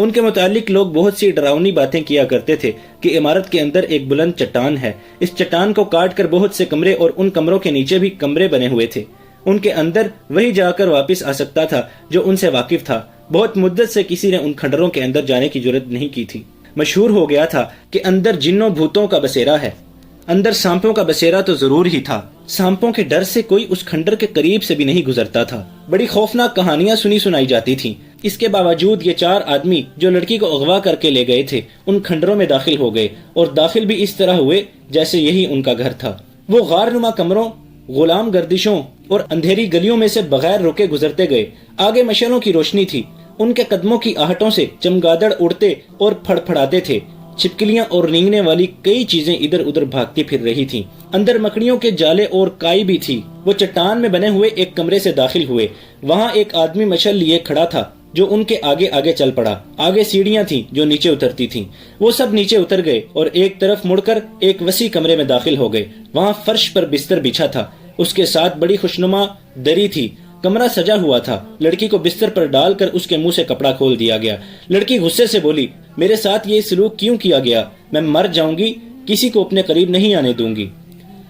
ان کے متعلق لوگ بہت سی ڈراؤنی باتیں کیا کرتے تھے کہ عمارت کے اندر ایک بلند چٹان ہے، اس چٹان کو کاٹ کر بہت سے کمرے اور ان کمروں کے نیچے بھی کمرے بنے ہوئے تھے، ان کے اندر وہی جا کر واپس آ سکتا تھا جو ان سے واقف تھا۔ بہت مدت سے کسی نے ان کھنڈروں کے اندر جانے کی جرات نہیں کی تھی۔ مشہور ہو گیا تھا کہ اندر جنوں بھوتوں کا بسیرا ہے، اندر سانپوں کا بسیرا تو ضرور ہی تھا۔ سانپوں کے ڈر سے کوئی اس کھنڈر کے قریب سے بھی نہیں گزرتا تھا۔ بڑی خوفناک کہانیاں سنائی جاتی تھیں۔ اس کے باوجود یہ 4 آدمی جو لڑکی کو اغوا کر کے لے گئے تھے ان کھنڈروں میں داخل ہو گئے، اور داخل بھی اس طرح ہوئے جیسے یہی ان کا گھر تھا۔ وہ غار نما کمروں، غلام گردشوں اور اندھیری گلیوں میں سے بغیر رکے گزرتے گئے۔ آگے مشالوں کی روشنی تھی، ان کے قدموں کی آہٹوں سے چمگادڑ اڑتے اور پھڑ پھڑاتے تھے۔ چھپکلیاں اور رینگنے والی کئی چیزیں ادھر ادھر بھاگتی پھر رہی تھیں۔ اندر مکڑیوں کے جالے اور کائی بھی تھی۔ وہ چٹان میں بنے ہوئے ایک کمرے سے داخل ہوئے۔ وہاں ایک آدمی مشل لیے کھڑا تھا جو ان کے آگے آگے چل پڑا۔ آگے سیڑھیاں تھیں جو نیچے اترتی تھیں۔ وہ سب نیچے اتر گئے اور ایک طرف مڑ کر ایک وسیع کمرے میں داخل ہو گئے۔ وہاں فرش پر بستر بچھا تھا، اس کے ساتھ بڑی خوشنما دری تھی۔ کمرہ سجا ہوا تھا۔ لڑکی کو بستر پر ڈال کر اس کے منہ سے کپڑا کھول دیا گیا۔ لڑکی غصے سے بولی، میرے ساتھ یہ سلوک کیوں کیا گیا؟ میں مر جاؤں گی، کسی کو اپنے قریب نہیں آنے دوں گی۔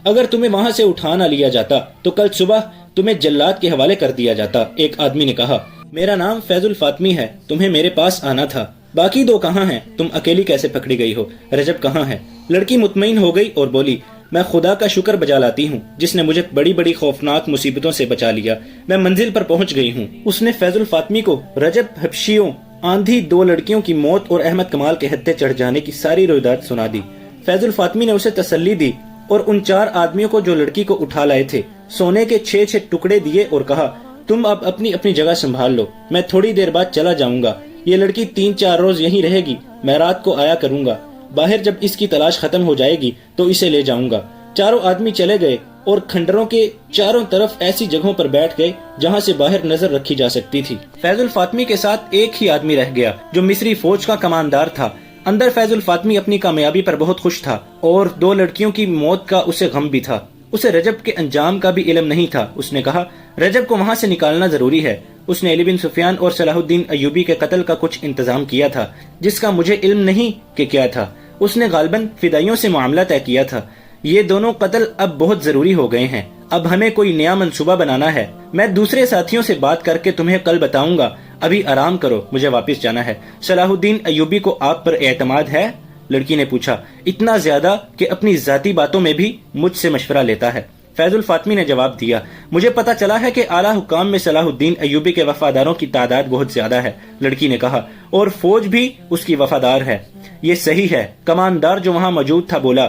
اگر تمہیں وہاں سے اٹھا نہ لیا جاتا تو کل صبح تمہیں جلاد کے حوالے کر دیا جاتا۔ ایک آدمی نے کہا، میرا نام فیض الفاطمی ہے، تمہیں میرے پاس آنا تھا۔ باقی 2 کہاں ہیں؟ تم اکیلی کیسے پکڑی گئی ہو؟ رجب کہاں ہے؟ لڑکی مطمئن ہو گئی اور بولی، میں خدا کا شکر بجا لاتی ہوں جس نے مجھے بڑی بڑی خوفناک مصیبتوں سے بچا لیا۔ میں منزل پر پہنچ گئی ہوں۔ اس نے فیض الفاطمی کو رجب، حبشیوں، آندھی، 2 لڑکیوں کی موت اور احمد کمال کے ہتھے چڑھ جانے کی ساری روایات سنا دی۔ فیض الفاطمی نے اسے تسلی دی اور ان 4 آدمیوں کو جو لڑکی کو اٹھا لائے تھے سونے کے 6 ٹکڑے دیے اور کہا، تم اب اپنی اپنی جگہ سنبھال لو، میں تھوڑی دیر بعد چلا جاؤں گا۔ یہ لڑکی 3-4 روز یہیں رہے گی، میں رات کو آیا کروں گا۔ باہر جب اس کی تلاش ختم ہو جائے گی تو اسے لے جاؤں گا۔ 4 آدمی چلے گئے اور کھنڈروں کے چاروں طرف ایسی جگہوں پر بیٹھ گئے جہاں سے باہر نظر رکھی جا سکتی تھی۔ فیض الفاطمی کے ساتھ ایک ہی آدمی رہ گیا جو مصری فوج کا کماندار تھا۔ اندر فیض الفاطمی اپنی کامیابی پر بہت خوش تھا اور 2 لڑکیوں کی موت کا اسے غم بھی تھا۔ اسے رجب کے انجام کا بھی علم نہیں تھا۔ اس نے کہا، رجب کو وہاں سے نکالنا ضروری ہے۔ اس نے علی بن سفیان اور صلاح الدین ایوبی کے قتل کا کچھ انتظام کیا تھا جس کا مجھے علم نہیں کہ کیا تھا۔ اس نے غالباً فدائیوں سے معاملہ طے کیا تھا۔ یہ دونوں قتل اب بہت ضروری ہو گئے ہیں۔ اب ہمیں کوئی نیا منصوبہ بنانا ہے۔ میں دوسرے ساتھیوں سے بات کر کے تمہیں کل بتاؤں گا۔ ابھی آرام کرو، مجھے واپس جانا ہے۔ صلاح الدین ایوبی کو آپ پر اعتماد ہے؟ لڑکی نے پوچھا۔ اتنا زیادہ کہ اپنی ذاتی باتوں میں بھی مجھ سے مشورہ لیتا ہے۔ فیض الفاطمی نے جواب دیا، مجھے پتا چلا ہے کہ اعلیٰ حکام میں صلاح الدین ایوبی کے وفاداروں کی تعداد بہت زیادہ ہے۔ لڑکی نے کہا، اور فوج بھی اس کی وفادار ہے۔ یہ صحیح ہے۔ کماندار جو وہاں موجود تھا بولا،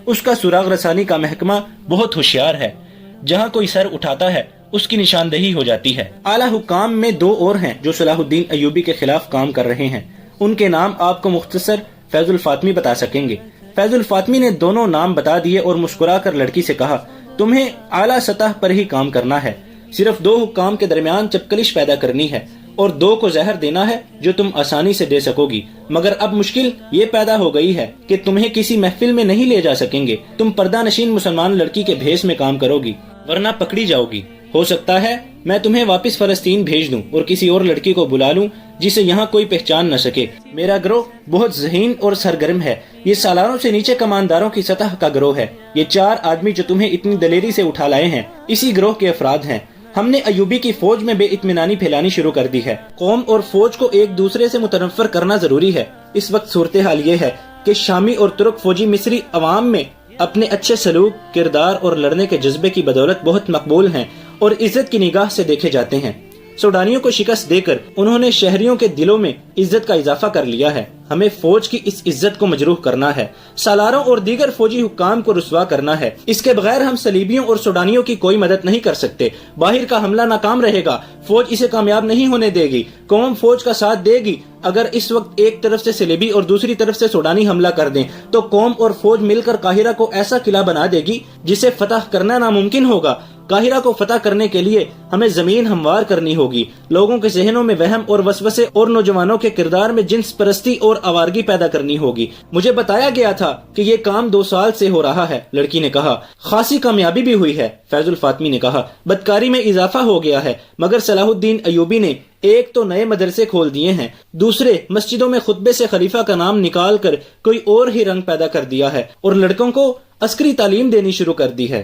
اس کا سراغ رسانی کا محکمہ بہت ہوشیار ہے، جہاں کوئی سر اٹھاتا ہے اس کی نشاندہی ہو جاتی ہے۔ اعلیٰ حکام میں 2 اور ہیں جو صلاح الدین ایوبی کے خلاف کام کر رہے ہیں، ان کے نام آپ کو مختصر فیض الفاطمی بتا سکیں گے۔ فیض الفاطمی نے دونوں نام بتا دیے اور مسکرا کر لڑکی سے کہا، تمہیں اعلیٰ سطح پر ہی کام کرنا ہے، صرف 2 حکام کے درمیان چپکلش پیدا کرنی ہے اور 2 کو زہر دینا ہے جو تم آسانی سے دے سکو گی۔ مگر اب مشکل یہ پیدا ہو گئی ہے کہ تمہیں کسی محفل میں نہیں لے جا سکیں گے۔ تم پردہ نشین مسلمان لڑکی کے بھیس میں کام کرو گی ورنہ پکڑی جاؤ گی۔ ہو سکتا ہے میں تمہیں واپس فلسطین بھیج دوں اور کسی اور لڑکی کو بلا لوں جسے یہاں کوئی پہچان نہ سکے۔ میرا گروہ بہت ذہین اور سرگرم ہے۔ یہ سالاروں سے نیچے کمانداروں کی سطح کا گروہ ہے۔ یہ 4 آدمی جو تمہیں اتنی دلیری سے اٹھا لائے ہیں اسی گروہ کے افراد ہیں۔ ہم نے ایوبی کی فوج میں بے اطمینانی پھیلانی شروع کر دی ہے۔ قوم اور فوج کو ایک دوسرے سے متنفر کرنا ضروری ہے۔ اس وقت صورتحال یہ ہے کہ شامی اور ترک فوجی مصری عوام میں اپنے اچھے سلوک، کردار اور لڑنے کے جذبے کی بدولت بہت مقبول ہیں اور عزت کی نگاہ سے دیکھے جاتے ہیں۔ سوڈانیوں کو شکست دے کر انہوں نے شہریوں کے دلوں میں عزت کا اضافہ کر لیا ہے۔ ہمیں فوج کی اس عزت کو مجروح کرنا ہے، سالاروں اور دیگر فوجی حکام کو رسوا کرنا ہے۔ اس کے بغیر ہم صلیبیوں اور سوڈانیوں کی کوئی مدد نہیں کر سکتے۔ باہر کا حملہ ناکام رہے گا، فوج اسے کامیاب نہیں ہونے دے گی۔ قوم فوج کا ساتھ دے گی۔ اگر اس وقت ایک طرف سے صلیبی اور دوسری طرف سے سوڈانی حملہ کر دیں تو قوم اور فوج مل کر قاہرہ کو ایسا قلعہ بنا دے گی جسے فتح کرنا ناممکن ہوگا۔ قاہرہ کو فتح کرنے کے لیے ہمیں زمین ہموار کرنی ہوگی، لوگوں کے ذہنوں میں وہم اور وسوسے اور نوجوانوں کے کردار میں جنس پرستی اور آوارگی پیدا کرنی ہوگی۔ مجھے بتایا گیا تھا کہ یہ کام 2 سال سے ہو رہا ہے۔ لڑکی نے کہا، خاصی کامیابی بھی ہوئی ہے۔ فیض الفاطمی نے کہا، بدکاری میں اضافہ ہو گیا ہے، مگر صلاح الدین ایوبی نے ایک تو نئے مدرسے کھول دیے ہیں، دوسرے مسجدوں میں خطبے سے خلیفہ کا نام نکال کر کوئی اور ہی رنگ پیدا کر دیا ہے اور لڑکوں کو عسکری تعلیم دینی شروع کر دی ہے۔